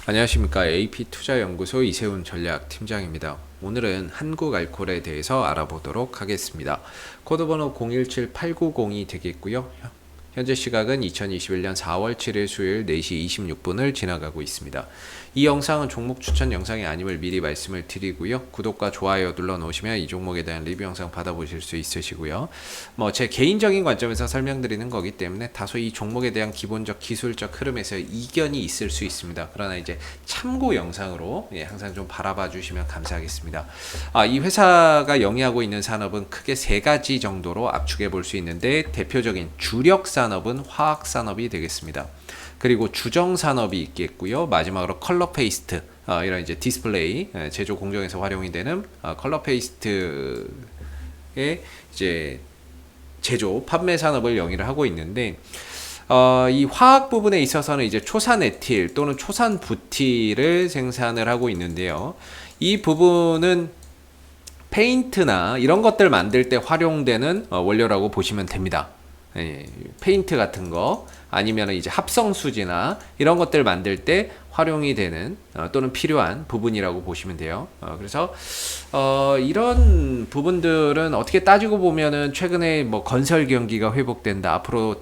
안녕하십니까. AP투자연구소 이세훈 전략팀장입니다. 오늘은 한국알콜에 대해서 알아보도록 하겠습니다. 코드번호 017890이 되겠고요. 현재 시각은 2021년 4월 7일 수요일 4시 26분을 지나가고 있습니다. 이 영상은 종목 추천 영상이 아님을 미리 말씀을 드리고요. 구독과 좋아요 눌러 놓으시면 이 종목에 대한 리뷰 영상 받아보실 수 있으시고요. 제 개인적인 관점에서 설명드리는 거기 때문에 다소 이 종목에 대한 기본적 기술적 흐름에서 이견이 있을 수 있습니다. 그러나 이제 참고 영상으로 항상 좀 바라봐 주시면 감사하겠습니다. 이 회사가 영위하고 있는 산업은 크게 세 가지 정도로 압축해 볼 수 있는데, 대표적인 주력 산업은 화학 산업이 되겠습니다. 그리고 주정 산업이 있겠고요. 마지막으로 컬러 페이스트, 이런 이제 디스플레이 제조 공정에서 활용이 되는 컬러 페이스트의 이제 제조 판매 산업을 영위를 하고 있는데, 이 화학 부분에 있어서는 이제 초산 에틸 또는 초산 부틸을 생산을 하고 있는데요. 이 부분은 페인트나 이런 것들 만들 때 활용되는 원료라고 보시면 됩니다. 페인트 같은 거 아니면 이제 합성수지나 이런 것들 만들 때 활용이 되는 또는 필요한 부분이라고 보시면 돼요. 그래서 이런 부분들은 어떻게 따지고 보면은 최근에 건설 경기가 회복된다, 앞으로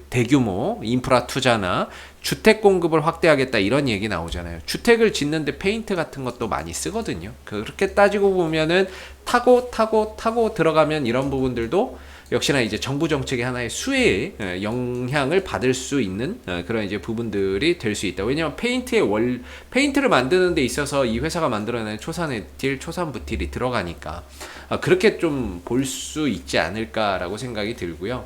대규모 인프라 투자나 주택 공급을 확대하겠다, 이런 얘기 나오잖아요. 주택을 짓는데 페인트 같은 것도 많이 쓰거든요. 그렇게 따지고 보면은 타고 들어가면 이런 부분들도 역시나 이제 정부 정책의 하나의 수혜에 영향을 받을 수 있는 그런 이제 부분들이 될 수 있다. 왜냐하면 페인트를 만드는 데 있어서 이 회사가 만들어낸 초산 에틸, 초산 부틸이 들어가니까 그렇게 좀 볼 수 있지 않을까라고 생각이 들고요.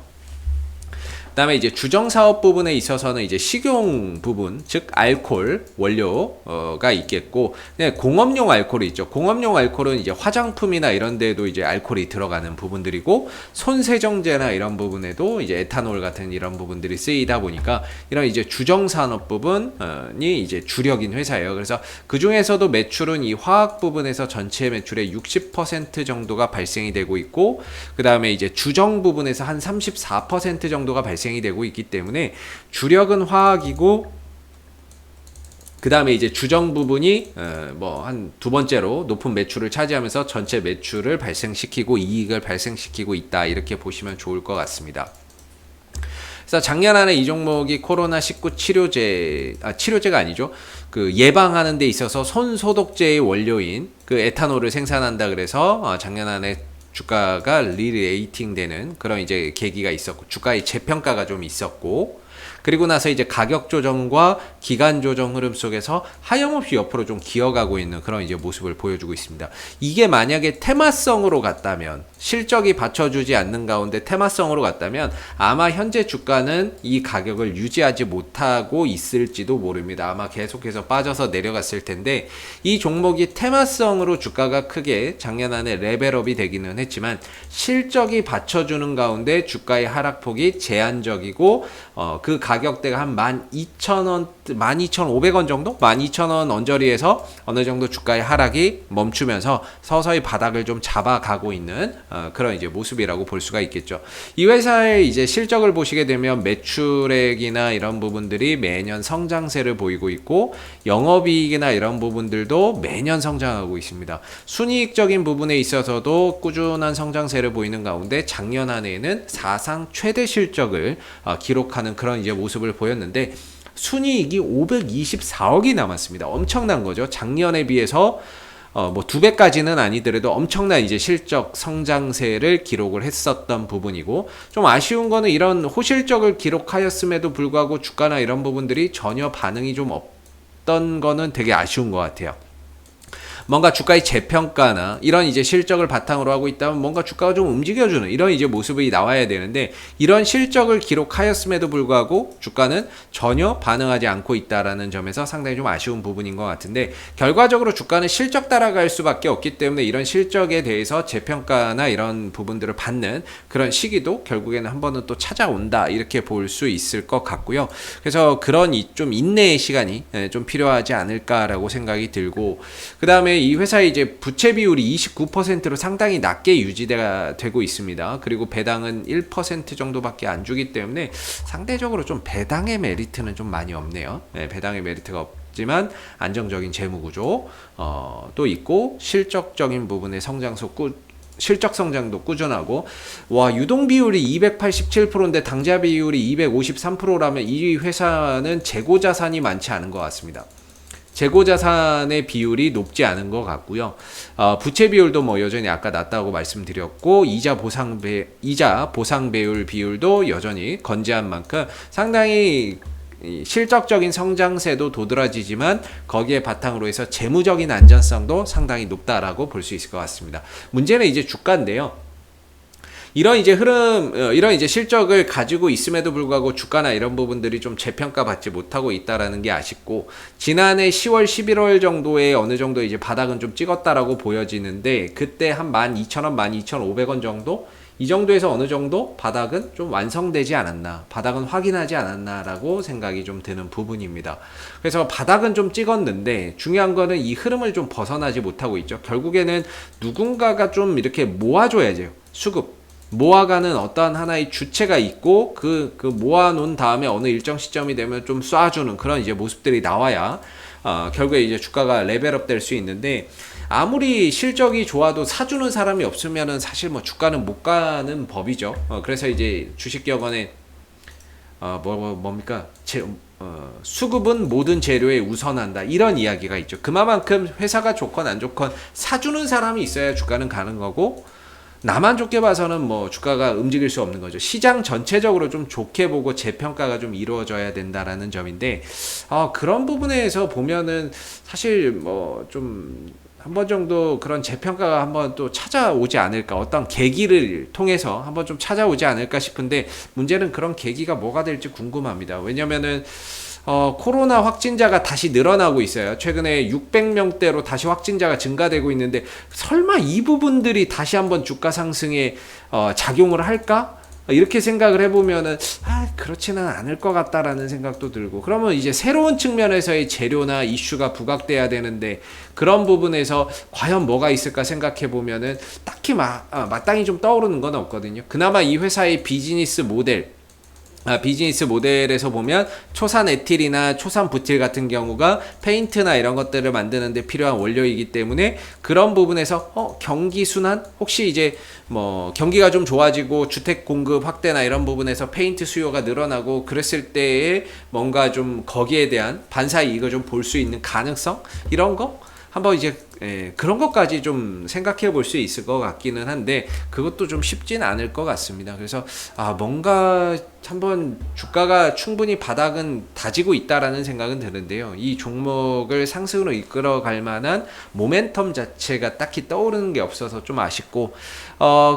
그다음에 이제 주정 사업 부분에 있어서는 이제 식용 부분, 즉 알코올 원료가 있겠고, 공업용 알코올이 있죠. 공업용 알코올은 이제 화장품이나 이런 데도 이제 알코올이 들어가는 부분들이고, 손 세정제나 이런 부분에도 이제 에탄올 같은 이런 부분들이 쓰이다 보니까 이런 이제 주정 산업 부분이 이제 주력인 회사예요. 그래서 그 중에서도 매출은 이 화학 부분에서 전체 매출의 60% 정도가 발생이 되고 있고, 그다음에 이제 주정 부분에서 한 34% 정도가 발생이 되고 있기 때문에 주력은 화학이고, 그 다음에 이제 주정 부분이 한 두 번째로 높은 매출을 차지하면서 전체 매출을 발생시키고 이익을 발생시키고 있다, 이렇게 보시면 좋을 것 같습니다. 그래서 작년 안에 이 종목이 코로나19 치료제가 아니죠. 그 예방하는 데 있어서 손 소독제의 원료인 그 에탄올을 생산한다 그래서 작년 안에 주가가 리레이팅 되는 그런 이제 계기가 있었고, 주가의 재평가가 좀 있었고, 그리고 나서 이제 가격 조정과 기간 조정 흐름 속에서 하염없이 옆으로 좀 기어가고 있는 그런 이제 모습을 보여주고 있습니다. 이게 만약에 테마성으로 갔다면, 실적이 받쳐주지 않는 가운데 테마성으로 갔다면 아마 현재 주가는 이 가격을 유지하지 못하고 있을지도 모릅니다. 아마 계속해서 빠져서 내려갔을 텐데, 이 종목이 테마성으로 주가가 크게 작년 안에 레벨업이 되기는 했지만 실적이 받쳐주는 가운데 주가의 하락폭이 제한적이고, 그 가격대가 한 12,000원, 12,500원 정도? 12,000원 언저리에서 어느 정도 주가의 하락이 멈추면서 서서히 바닥을 좀 잡아가고 있는 그런 이제 모습이라고 볼 수가 있겠죠. 이 회사의 이제 실적을 보시게 되면 매출액이나 이런 부분들이 매년 성장세를 보이고 있고, 영업이익이나 이런 부분들도 매년 성장하고 있습니다. 순이익적인 부분에 있어서도 꾸준한 성장세를 보이는 가운데 작년 한 해에는 사상 최대 실적을 기록하는 그런 이제 모습을 보였는데, 순이익이 524억이 남았습니다. 엄청난 거죠. 작년에 비해서 두 배까지는 아니더라도 엄청난 이제 실적 성장세를 기록을 했었던 부분이고, 좀 아쉬운 거는 이런 호실적을 기록하였음에도 불구하고 주가나 이런 부분들이 전혀 반응이 좀 없던 거는 되게 아쉬운 것 같아요. 뭔가 주가의 재평가나 이런 이제 실적을 바탕으로 하고 있다면 뭔가 주가가 좀 움직여주는 이런 이제 모습이 나와야 되는데, 이런 실적을 기록하였음에도 불구하고 주가는 전혀 반응하지 않고 있다라는 점에서 상당히 좀 아쉬운 부분인 것 같은데, 결과적으로 주가는 실적 따라갈 수밖에 없기 때문에 이런 실적에 대해서 재평가나 이런 부분들을 받는 그런 시기도 결국에는 한 번은 또 찾아온다, 이렇게 볼 수 있을 것 같고요. 그래서 그런 좀 인내의 시간이 좀 필요하지 않을까라고 생각이 들고, 그 다음에 이 회사의 이제 부채 비율이 29%로 상당히 낮게 유지가 되고 있습니다. 그리고 배당은 1% 정도밖에 안 주기 때문에 상대적으로 좀 배당의 메리트는 좀 많이 없네요. 배당의 메리트가 하지만 안정적인 재무 구조 또 있고 실적적인 부분의 실적 성장도 꾸준하고 와 유동 비율이 287%인데 당좌 비율이 253%라면 이 회사는 재고 자산이 많지 않은 것 같습니다. 재고 자산의 비율이 높지 않은 것 같고요. 부채 비율도 뭐 여전히 아까 낮다고 말씀드렸고 이자 보상 배율 비율도 여전히 건재한 만큼 상당히 실적적인 성장세도 도드라지지만 거기에 바탕으로 해서 재무적인 안전성도 상당히 높다라고 볼 수 있을 것 같습니다. 문제는 이제 주가인데요. 이런 이제 실적을 가지고 있음에도 불구하고 주가나 이런 부분들이 좀 재평가받지 못하고 있다라는 게 아쉽고, 지난해 10월, 11월 정도에 어느 정도 이제 바닥은 좀 찍었다라고 보여지는데, 그때 한 12,000원, 12,500원 정도? 이 정도에서 어느 정도 바닥은 좀 완성되지 않았나, 바닥은 확인하지 않았나라고 생각이 좀 드는 부분입니다. 그래서 바닥은 좀 찍었는데 중요한 거는 이 흐름을 좀 벗어나지 못하고 있죠. 결국에는 누군가가 좀 이렇게 모아줘야죠. 수급. 모아가는 어떠한 하나의 주체가 있고 그 모아놓은 다음에 어느 일정 시점이 되면 좀 쏴주는 그런 이제 모습들이 나와야 결국에 이제 주가가 레벨업 될 수 있는데, 아무리 실적이 좋아도 사주는 사람이 없으면은 사실 뭐 주가는 못 가는 법이죠. 그래서 이제 주식기업원의 뭡니까? 수급은 모든 재료에 우선한다, 이런 이야기가 있죠. 그만큼 회사가 좋건 안 좋건 사주는 사람이 있어야 주가는 가는 거고, 나만 좋게 봐서는 뭐 주가가 움직일 수 없는 거죠. 시장 전체적으로 좀 좋게 보고 재평가가 좀 이루어져야 된다라는 점인데, 그런 부분에서 보면은 사실 뭐 좀 한 번 정도 그런 재평가가 한번 또 찾아오지 않을까, 어떤 계기를 통해서 한번 좀 찾아오지 않을까 싶은데, 문제는 그런 계기가 뭐가 될지 궁금합니다. 왜냐면은 코로나 확진자가 다시 늘어나고 있어요. 최근에 600명대로 다시 확진자가 증가되고 있는데, 설마 이 부분들이 다시 한번 주가 상승에 작용을 할까? 이렇게 생각을 해보면은 그렇지는 않을 것 같다라는 생각도 들고, 그러면 이제 새로운 측면에서의 재료나 이슈가 부각돼야 되는데, 그런 부분에서 과연 뭐가 있을까 생각해 보면은 딱히 마땅히 좀 떠오르는 건 없거든요. 그나마 이 회사의 비즈니스 모델에서 보면 초산 에틸이나 초산 부틸 같은 경우가 페인트나 이런 것들을 만드는데 필요한 원료이기 때문에, 그런 부분에서 경기 순환, 혹시 이제 뭐 경기가 좀 좋아지고 주택 공급 확대나 이런 부분에서 페인트 수요가 늘어나고 그랬을 때에 뭔가 좀 거기에 대한 반사 이익을 좀 볼 수 있는 가능성, 이런 거 한번 이제 그런 것까지 좀 생각해 볼 수 있을 것 같기는 한데, 그것도 좀 쉽진 않을 것 같습니다. 그래서 뭔가 한번 주가가 충분히 바닥은 다지고 있다라는 생각은 드는데요. 이 종목을 상승으로 이끌어 갈 만한 모멘텀 자체가 딱히 떠오르는 게 없어서 좀 아쉽고,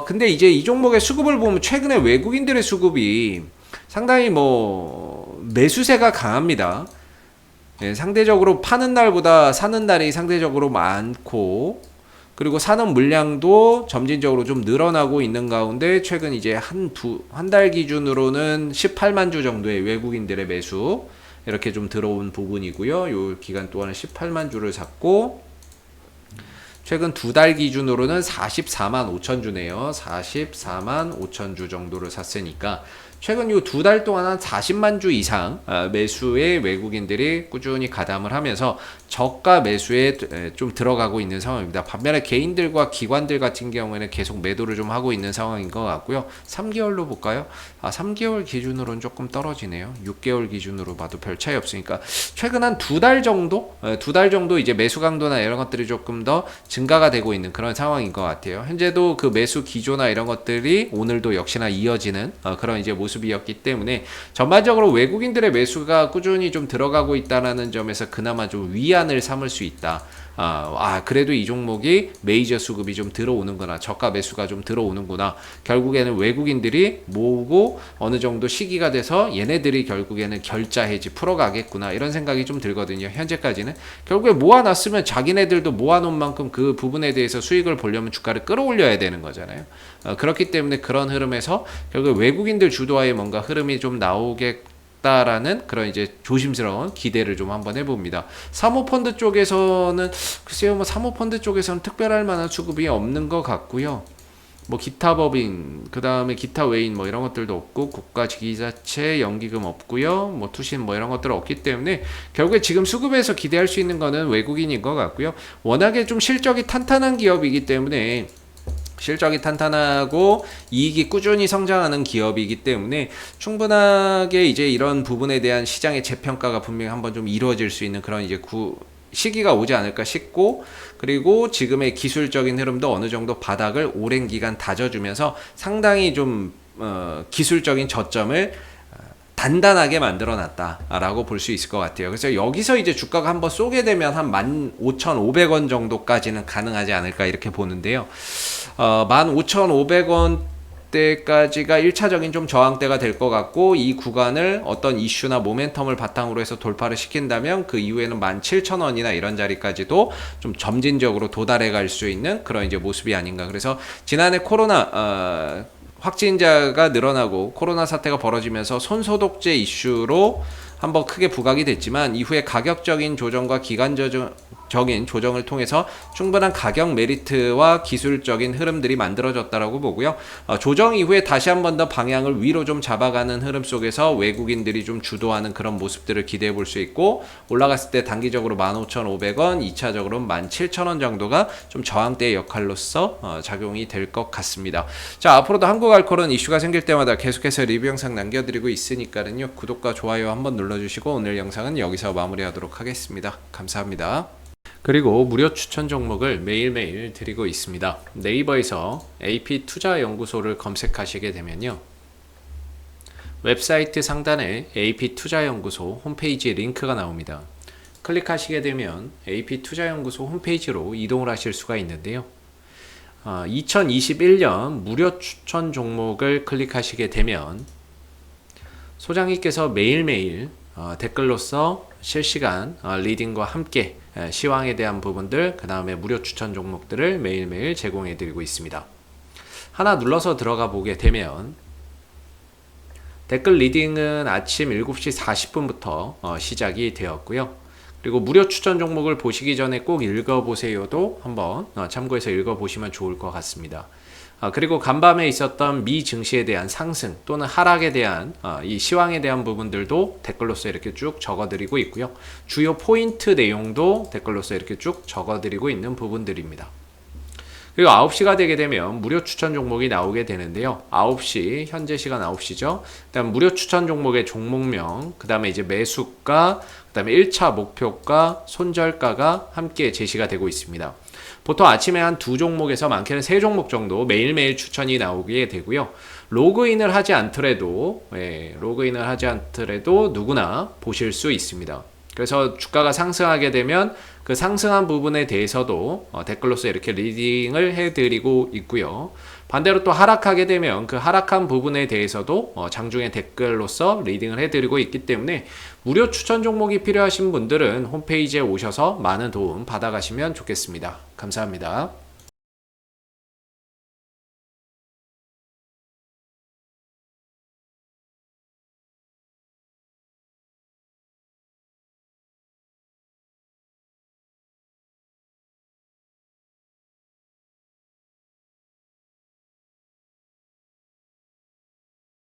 근데 이제 이 종목의 수급을 보면 최근에 외국인들의 수급이 상당히 뭐 매수세가 강합니다. 상대적으로 파는 날보다 사는 날이 상대적으로 많고, 그리고 사는 물량도 점진적으로 좀 늘어나고 있는 가운데, 최근 이제 한 달 기준으로는 18만 주 정도의 외국인들의 매수 이렇게 좀 들어온 부분이고요. 요 기간 동안은 18만 주를 샀고, 최근 두 달 기준으로는 44만 5천 주네요. 44만 5천 주 정도를 샀으니까 최근 요 두 달 동안 한 40만 주 이상 매수에 외국인들이 꾸준히 가담을 하면서 저가 매수에 좀 들어가고 있는 상황입니다. 반면에 개인들과 기관들 같은 경우에는 계속 매도를 좀 하고 있는 상황인 것 같고요. 3개월로 볼까요? 3개월 기준으로는 조금 떨어지네요. 6개월 기준으로 봐도 별 차이 없으니까 최근 한 두 달 정도 이제 매수 강도나 이런 것들이 조금 더 증가가 되고 있는 그런 상황인 것 같아요. 현재도 그 매수 기조나 이런 것들이 오늘도 역시나 이어지는 그런 이제 모습이었기 때문에, 전반적으로 외국인들의 매수가 꾸준히 좀 들어가고 있다는 점에서 그나마 좀 위안을 삼을 수 있다. 그래도 이 종목이 메이저 수급이 좀 들어오는구나, 저가 매수가 좀 들어오는구나, 결국에는 외국인들이 모으고 어느 정도 시기가 돼서 얘네들이 결국에는 결자 해지 풀어가겠구나, 이런 생각이 좀 들거든요. 현재까지는 결국에 모아놨으면 자기네들도 모아놓은 만큼 그 부분에 대해서 수익을 보려면 주가를 끌어올려야 되는 거잖아요. 그렇기 때문에 그런 흐름에서 결국 외국인들 주도하에 뭔가 흐름이 좀 나오겠다라는 그런 이제 조심스러운 기대를 좀 한번 해봅니다. 사모펀드 쪽에서는 글쎄요, 뭐 사모펀드 쪽에서는 특별할 만한 수급이 없는 것 같고요. 뭐 기타 법인, 그 다음에 기타 외인 뭐 이런 것들도 없고 국가기자체 연기금 없고요. 뭐 투신 뭐 이런 것들 없기 때문에 결국에 지금 수급에서 기대할 수 있는 거는 외국인인 것 같고요. 워낙에 좀 실적이 탄탄한 기업이기 때문에 실적이 탄탄하고 이익이 꾸준히 성장하는 기업이기 때문에 충분하게 이제 이런 부분에 대한 시장의 재평가가 분명히 한번 좀 이루어질 수 있는 그런 이제 시기가 오지 않을까 싶고, 그리고 지금의 기술적인 흐름도 어느 정도 바닥을 오랜 기간 다져주면서 상당히 좀 기술적인 저점을 단단하게 만들어 놨다라고 볼 수 있을 것 같아요. 그래서 여기서 이제 주가가 한번 쏘게 되면 한 15,500원 정도까지는 가능하지 않을까 이렇게 보는데요. 15,500원 때까지가 1차적인 좀 저항대가 될 것 같고, 이 구간을 어떤 이슈나 모멘텀을 바탕으로 해서 돌파를 시킨다면 그 이후에는 17,000원이나 이런 자리까지도 좀 점진적으로 도달해 갈 수 있는 그런 이제 모습이 아닌가. 그래서 지난해 코로나 확진자가 늘어나고 코로나 사태가 벌어지면서 손소독제 이슈로 한번 크게 부각이 됐지만, 이후에 가격적인 조정과 기간적인 조정을 통해서 충분한 가격 메리트와 기술적인 흐름들이 만들어졌다라고 보고요. 조정 이후에 다시 한 번 더 방향을 위로 좀 잡아가는 흐름 속에서 외국인들이 좀 주도하는 그런 모습들을 기대해 볼 수 있고, 올라갔을 때 단기적으로 15,500원, 2차적으로 17,000원 정도가 좀 저항대의 역할로서 작용이 될 것 같습니다. 자, 앞으로도 한국알코올은 이슈가 생길 때마다 계속해서 리뷰 영상 남겨드리고 있으니까요. 구독과 좋아요 한번 눌러주시고 오늘 영상은 여기서 마무리하도록 하겠습니다. 감사합니다. 그리고 무료 추천 종목을 매일매일 드리고 있습니다. 네이버에서 AP투자연구소를 검색하시게 되면요, 웹사이트 상단에 AP투자연구소 홈페이지 링크가 나옵니다. 클릭하시게 되면 AP투자연구소 홈페이지로 이동을 하실 수가 있는데요, 2021년 무료 추천 종목을 클릭하시게 되면 소장님께서 매일매일 댓글로서 실시간 리딩과 함께 시황에 대한 부분들, 그 다음에 무료 추천 종목들을 매일매일 제공해 드리고 있습니다. 하나 눌러서 들어가 보게 되면 댓글 리딩은 아침 7시 40분부터 시작이 되었고요. 그리고 무료 추천 종목을 보시기 전에 꼭 읽어보세요도 한번 참고해서 읽어보시면 좋을 것 같습니다. 그리고 간밤에 있었던 미 증시에 대한 상승 또는 하락에 대한 이 시황에 대한 부분들도 댓글로서 이렇게 쭉 적어드리고 있고요. 주요 포인트 내용도 댓글로서 이렇게 쭉 적어드리고 있는 부분들입니다. 그리고 9시가 되게 되면 무료 추천 종목이 나오게 되는데요. 9시, 현재 시간 9시죠. 그 다음 무료 추천 종목의 종목명, 그 다음에 이제 매수가, 그 다음에 1차 목표가, 손절가가 함께 제시가 되고 있습니다. 보통 아침에 한 2종목에서 많게는 3종목 정도 매일매일 추천이 나오게 되고요. 로그인을 하지 않더라도 누구나 보실 수 있습니다. 그래서 주가가 상승하게 되면 그 상승한 부분에 대해서도 댓글로서 이렇게 리딩을 해드리고 있고요. 반대로 또 하락하게 되면 그 하락한 부분에 대해서도 장중에 댓글로서 리딩을 해드리고 있기 때문에 무료 추천 종목이 필요하신 분들은 홈페이지에 오셔서 많은 도움 받아가시면 좋겠습니다. 감사합니다.